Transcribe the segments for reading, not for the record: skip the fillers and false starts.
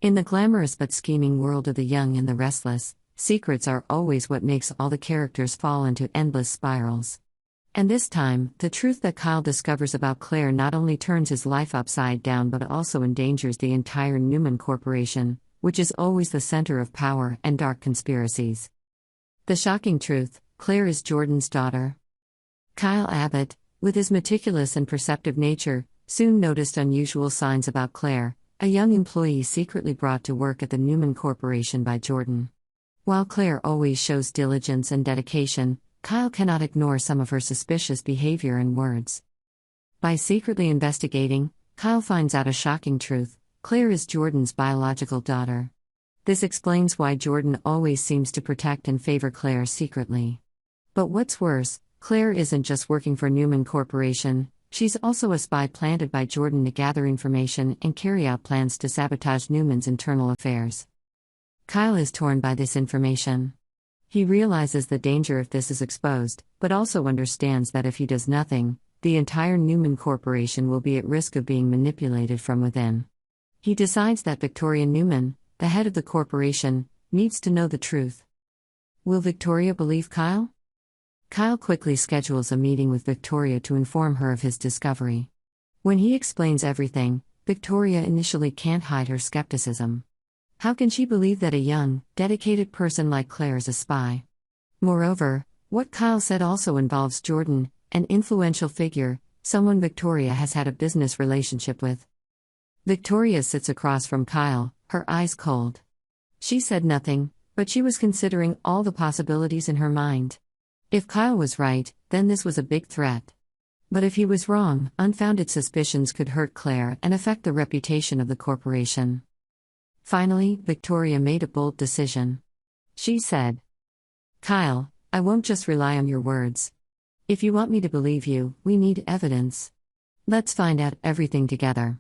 In the glamorous but scheming world of the young and the restless, secrets are always what makes all the characters fall into endless spirals. And this time, the truth that Kyle discovers about Claire not only turns his life upside down but also endangers the entire Newman Corporation, which is always the center of power and dark conspiracies. The shocking truth: Claire is Jordan's daughter. Kyle Abbott, with his meticulous and perceptive nature, soon noticed unusual signs about Claire, a young employee secretly brought to work at the Newman Corporation by Jordan. While Claire always shows diligence and dedication, Kyle cannot ignore some of her suspicious behavior and words. By secretly investigating, Kyle finds out a shocking truth: Claire is Jordan's biological daughter. This explains why Jordan always seems to protect and favor Claire secretly. But what's worse, Claire isn't just working for Newman Corporation, she's also a spy planted by Jordan to gather information and carry out plans to sabotage Newman's internal affairs. Kyle is torn by this information. He realizes the danger if this is exposed, but also understands that if he does nothing, the entire Newman Corporation will be at risk of being manipulated from within. He decides that Victoria Newman, the head of the corporation, needs to know the truth. Will Victoria believe Kyle? Kyle quickly schedules a meeting with Victoria to inform her of his discovery. When he explains everything, Victoria initially can't hide her skepticism. How can she believe that a young, dedicated person like Claire is a spy? Moreover, what Kyle said also involves Jordan, an influential figure, someone Victoria has had a business relationship with. Victoria sits across from Kyle, her eyes cold. She said nothing, but she was considering all the possibilities in her mind. If Kyle was right, then this was a big threat. But if he was wrong, unfounded suspicions could hurt Claire and affect the reputation of the corporation. Finally, Victoria made a bold decision. She said, "Kyle, I won't just rely on your words. If you want me to believe you, we need evidence. Let's find out everything together."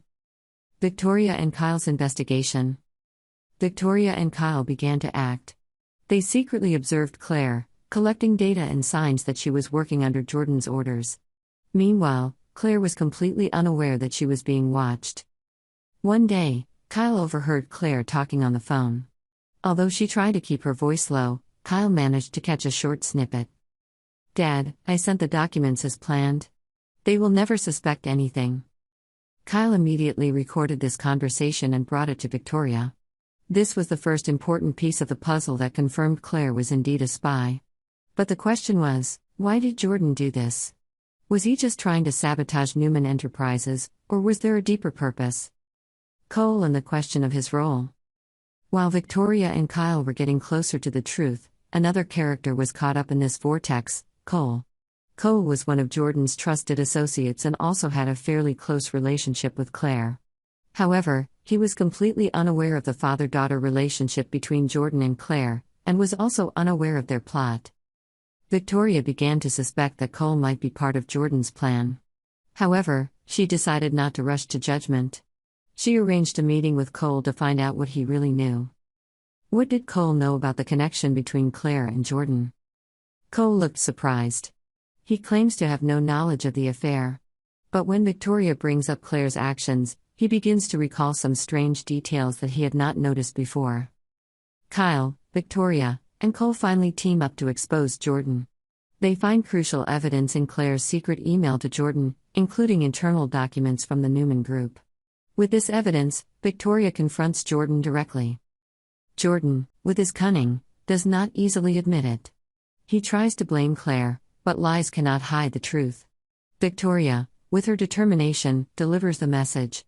Victoria and Kyle's investigation. Victoria and Kyle began to act. They secretly observed Claire, collecting data and signs that she was working under Jordan's orders. Meanwhile, Claire was completely unaware that she was being watched. One day, Kyle overheard Claire talking on the phone. Although she tried to keep her voice low, Kyle managed to catch a short snippet. "Dad, I sent the documents as planned. They will never suspect anything." Kyle immediately recorded this conversation and brought it to Victoria. This was the first important piece of the puzzle that confirmed Claire was indeed a spy. But the question was, why did Jordan do this? Was he just trying to sabotage Newman Enterprises, or was there a deeper purpose? Cole and the question of his role. While Victoria and Kyle were getting closer to the truth, another character was caught up in this vortex: Cole. Cole was one of Jordan's trusted associates and also had a fairly close relationship with Claire. However, he was completely unaware of the father-daughter relationship between Jordan and Claire, and was also unaware of their plot. Victoria began to suspect that Cole might be part of Jordan's plan. However, she decided not to rush to judgment. She arranged a meeting with Cole to find out what he really knew. What did Cole know about the connection between Claire and Jordan? Cole looked surprised. He claims to have no knowledge of the affair. But when Victoria brings up Claire's actions, he begins to recall some strange details that he had not noticed before. Kyle, Victoria, and Cole finally team up to expose Jordan. They find crucial evidence in Claire's secret email to Jordan, including internal documents from the Newman Group. With this evidence, Victoria confronts Jordan directly. Jordan, with his cunning, does not easily admit it. He tries to blame Claire, but lies cannot hide the truth. Victoria, with her determination, delivers the message.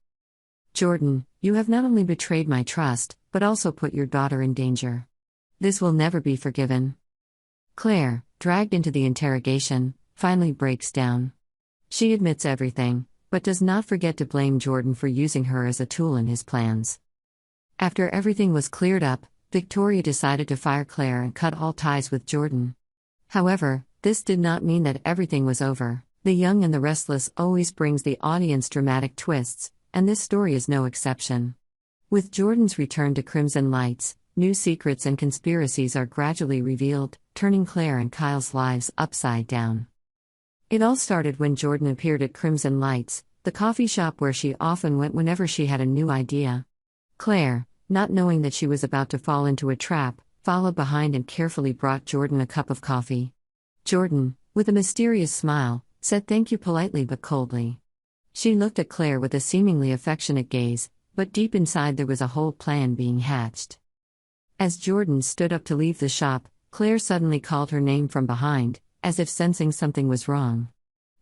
"Jordan, you have not only betrayed my trust, but also put your daughter in danger. This will never be forgiven." Claire, dragged into the interrogation, finally breaks down. She admits everything, but does not forget to blame Jordan for using her as a tool in his plans. After everything was cleared up, Victoria decided to fire Claire and cut all ties with Jordan. However, this did not mean that everything was over. The Young and the Restless always brings the audience dramatic twists, and this story is no exception. With Jordan's return to Crimson Lights, new secrets and conspiracies are gradually revealed, turning Claire and Kyle's lives upside down. It all started when Jordan appeared at Crimson Lights, the coffee shop where she often went whenever she had a new idea. Claire, not knowing that she was about to fall into a trap, followed behind and carefully brought Jordan a cup of coffee. Jordan, with a mysterious smile, said thank you politely but coldly. She looked at Claire with a seemingly affectionate gaze, but deep inside there was a whole plan being hatched. As Jordan stood up to leave the shop, Claire suddenly called her name from behind, as if sensing something was wrong.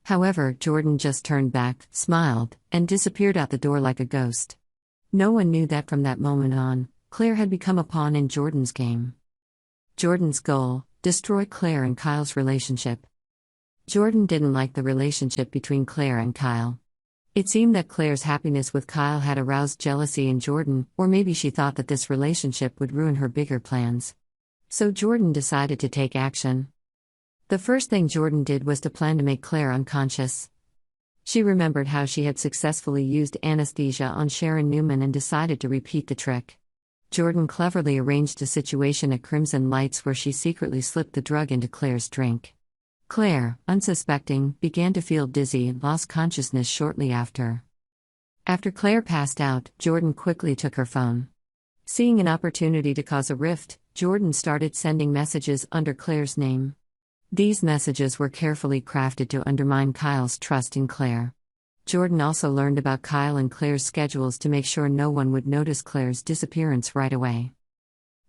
However, Jordan just turned back, smiled, and disappeared out the door like a ghost. No one knew that from that moment on, Claire had become a pawn in Jordan's game. Jordan's goal: destroy Claire and Kyle's relationship. Jordan didn't like the relationship between Claire and Kyle. It seemed that Claire's happiness with Kyle had aroused jealousy in Jordan, or maybe she thought that this relationship would ruin her bigger plans. So Jordan decided to take action. The first thing Jordan did was to plan to make Claire unconscious. She remembered how she had successfully used anesthesia on Summer Newman and decided to repeat the trick. Jordan cleverly arranged a situation at Crimson Lights where she secretly slipped the drug into Claire's drink. Claire, unsuspecting, began to feel dizzy and lost consciousness shortly after. After Claire passed out, Jordan quickly took her phone. Seeing an opportunity to cause a rift, Jordan started sending messages under Claire's name. These messages were carefully crafted to undermine Kyle's trust in Claire. Jordan also learned about Kyle and Claire's schedules to make sure no one would notice Claire's disappearance right away.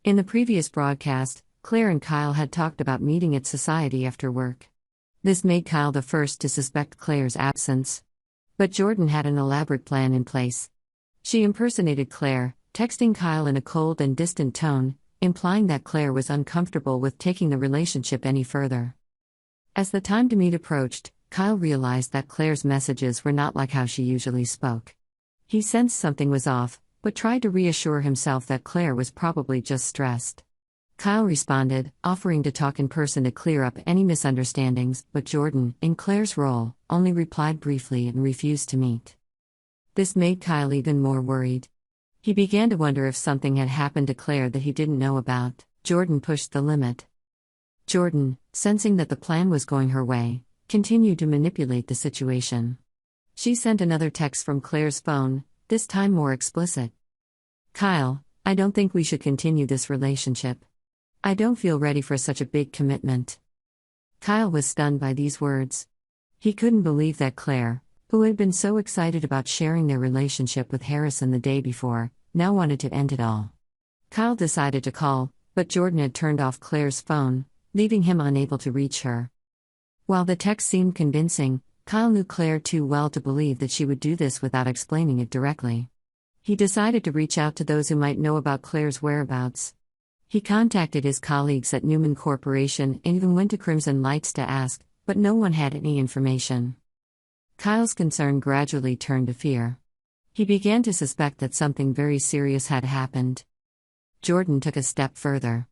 In the previous broadcast, Claire and Kyle had talked about meeting at society after work. This made Kyle the first to suspect Claire's absence. But Jordan had an elaborate plan in place. She impersonated Claire, texting Kyle in a cold and distant tone, implying that Claire was uncomfortable with taking the relationship any further. As the time to meet approached, Kyle realized that Claire's messages were not like how she usually spoke. He sensed something was off, but tried to reassure himself that Claire was probably just stressed. Kyle responded, offering to talk in person to clear up any misunderstandings, but Jordan, in Claire's role, only replied briefly and refused to meet. This made Kyle even more worried. He began to wonder if something had happened to Claire that he didn't know about. Jordan pushed the limit. Jordan, sensing that the plan was going her way, continued to manipulate the situation. She sent another text from Claire's phone, this time more explicit. Kyle, I don't think we should continue this relationship. I don't feel ready for such a big commitment. Kyle was stunned by these words. He couldn't believe that Claire, who had been so excited about sharing their relationship with Harrison the day before, now wanted to end it all. Kyle decided to call, but Jordan had turned off Claire's phone, leaving him unable to reach her. While the text seemed convincing, Kyle knew Claire too well to believe that she would do this without explaining it directly. He decided to reach out to those who might know about Claire's whereabouts. He contacted his colleagues at Newman Corporation and even went to Crimson Lights to ask, but no one had any information. Kyle's concern gradually turned to fear. He began to suspect that something very serious had happened. Jordan took a step further.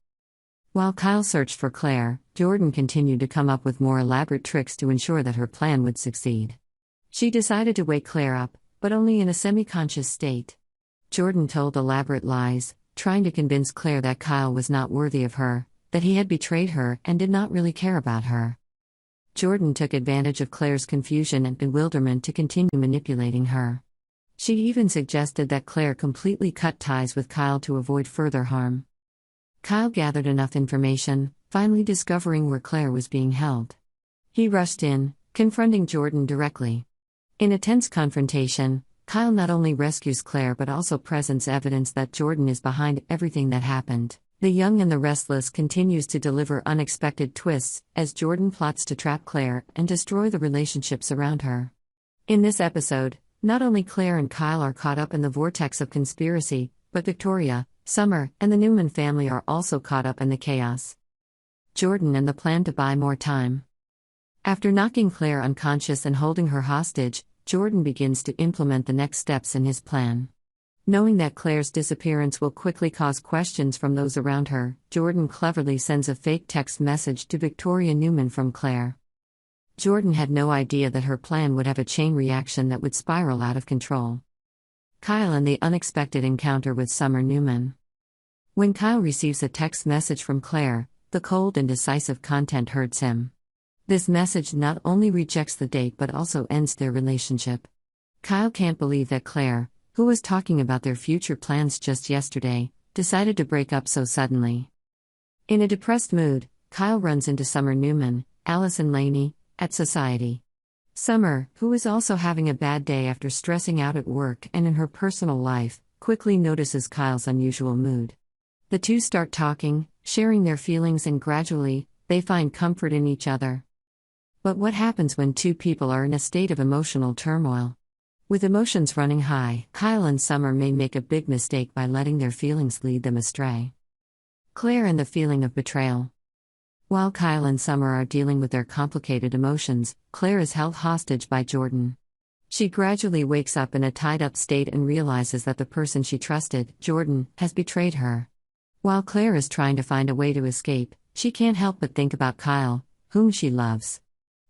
While Kyle searched for Claire, Jordan continued to come up with more elaborate tricks to ensure that her plan would succeed. She decided to wake Claire up, but only in a semi-conscious state. Jordan told elaborate lies, trying to convince Claire that Kyle was not worthy of her, that he had betrayed her and did not really care about her. Jordan took advantage of Claire's confusion and bewilderment to continue manipulating her. She even suggested that Claire completely cut ties with Kyle to avoid further harm. Kyle gathered enough information, finally discovering where Claire was being held. He rushed in, confronting Jordan directly. In a tense confrontation, Kyle not only rescues Claire but also presents evidence that Jordan is behind everything that happened. The Young and the Restless continues to deliver unexpected twists as Jordan plots to trap Claire and destroy the relationships around her. In this episode, not only Claire and Kyle are caught up in the vortex of conspiracy, but Victoria, Summer, and the Newman family are also caught up in the chaos. Jordan and the plan to buy more time. After knocking Claire unconscious and holding her hostage, Jordan begins to implement the next steps in his plan. Knowing that Claire's disappearance will quickly cause questions from those around her, Jordan cleverly sends a fake text message to Victoria Newman from Claire. Jordan had no idea that her plan would have a chain reaction that would spiral out of control. Kyle and the unexpected encounter with Summer Newman. When Kyle receives a text message from Claire, the cold and decisive content hurts him. This message not only rejects the date but also ends their relationship. Kyle can't believe that Claire, who was talking about their future plans just yesterday, decided to break up so suddenly. In a depressed mood, Kyle runs into Summer Newman, Alice and Lainey, at Society. Summer, who is also having a bad day after stressing out at work and in her personal life, quickly notices Kyle's unusual mood. The two start talking, sharing their feelings, and gradually, they find comfort in each other. But what happens when two people are in a state of emotional turmoil? With emotions running high, Kyle and Summer may make a big mistake by letting their feelings lead them astray. Claire and the feeling of betrayal. While Kyle and Summer are dealing with their complicated emotions, Claire is held hostage by Jordan. She gradually wakes up in a tied-up state and realizes that the person she trusted, Jordan, has betrayed her. While Claire is trying to find a way to escape, she can't help but think about Kyle, whom she loves.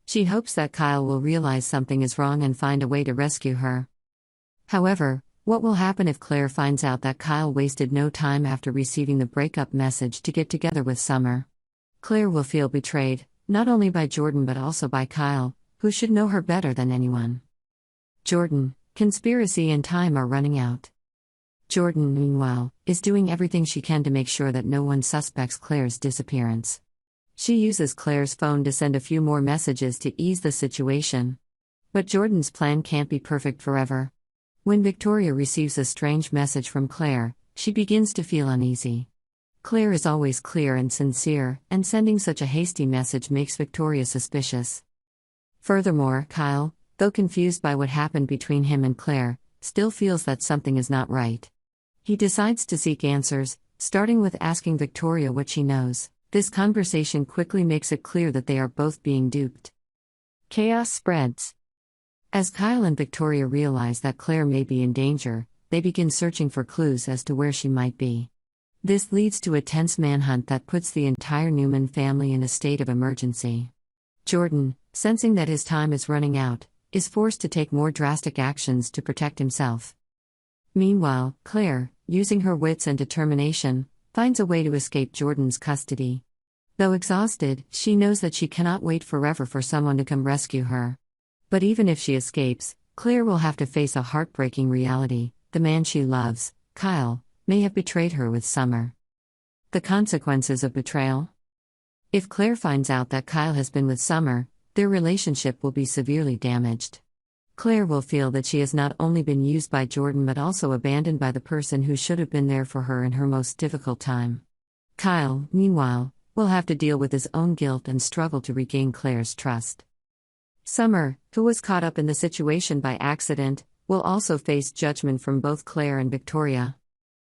She hopes that Kyle will realize something is wrong and find a way to rescue her. However, what will happen if Claire finds out that Kyle wasted no time after receiving the breakup message to get together with Summer? Claire will feel betrayed, not only by Jordan but also by Kyle, who should know her better than anyone. Jordan, conspiracy and time are running out. Jordan, meanwhile, is doing everything she can to make sure that no one suspects Claire's disappearance. She uses Claire's phone to send a few more messages to ease the situation. But Jordan's plan can't be perfect forever. When Victoria receives a strange message from Claire, she begins to feel uneasy. Claire is always clear and sincere, and sending such a hasty message makes Victoria suspicious. Furthermore, Kyle, though confused by what happened between him and Claire, still feels that something is not right. He decides to seek answers, starting with asking Victoria what she knows. This conversation quickly makes it clear that they are both being duped. Chaos spreads. As Kyle and Victoria realize that Claire may be in danger, they begin searching for clues as to where she might be. This leads to a tense manhunt that puts the entire Newman family in a state of emergency. Jordan, sensing that his time is running out, is forced to take more drastic actions to protect himself. Meanwhile, Claire, using her wits and determination, finds a way to escape Jordan's custody. Though exhausted, she knows that she cannot wait forever for someone to come rescue her. But even if she escapes, Claire will have to face a heartbreaking reality: the man she loves, Kyle, may have betrayed her with Summer. The consequences of betrayal? If Claire finds out that Kyle has been with Summer, their relationship will be severely damaged. Claire will feel that she has not only been used by Jordan but also abandoned by the person who should have been there for her in her most difficult time. Kyle, meanwhile, will have to deal with his own guilt and struggle to regain Claire's trust. Summer, who was caught up in the situation by accident, will also face judgment from both Claire and Victoria.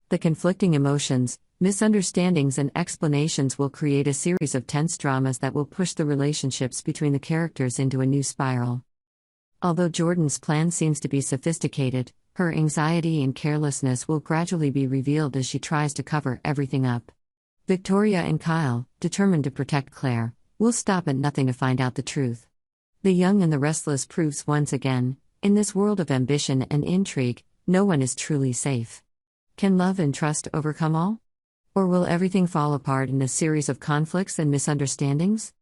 The conflicting emotions, misunderstandings and explanations will create a series of tense dramas that will push the relationships between the characters into a new spiral. Although Jordan's plan seems to be sophisticated, her anxiety and carelessness will gradually be revealed as she tries to cover everything up. Victoria and Kyle, determined to protect Claire, will stop at nothing to find out the truth. The Young and the Restless proves once again, in this world of ambition and intrigue, no one is truly safe. Can love and trust overcome all? Or will everything fall apart in a series of conflicts and misunderstandings?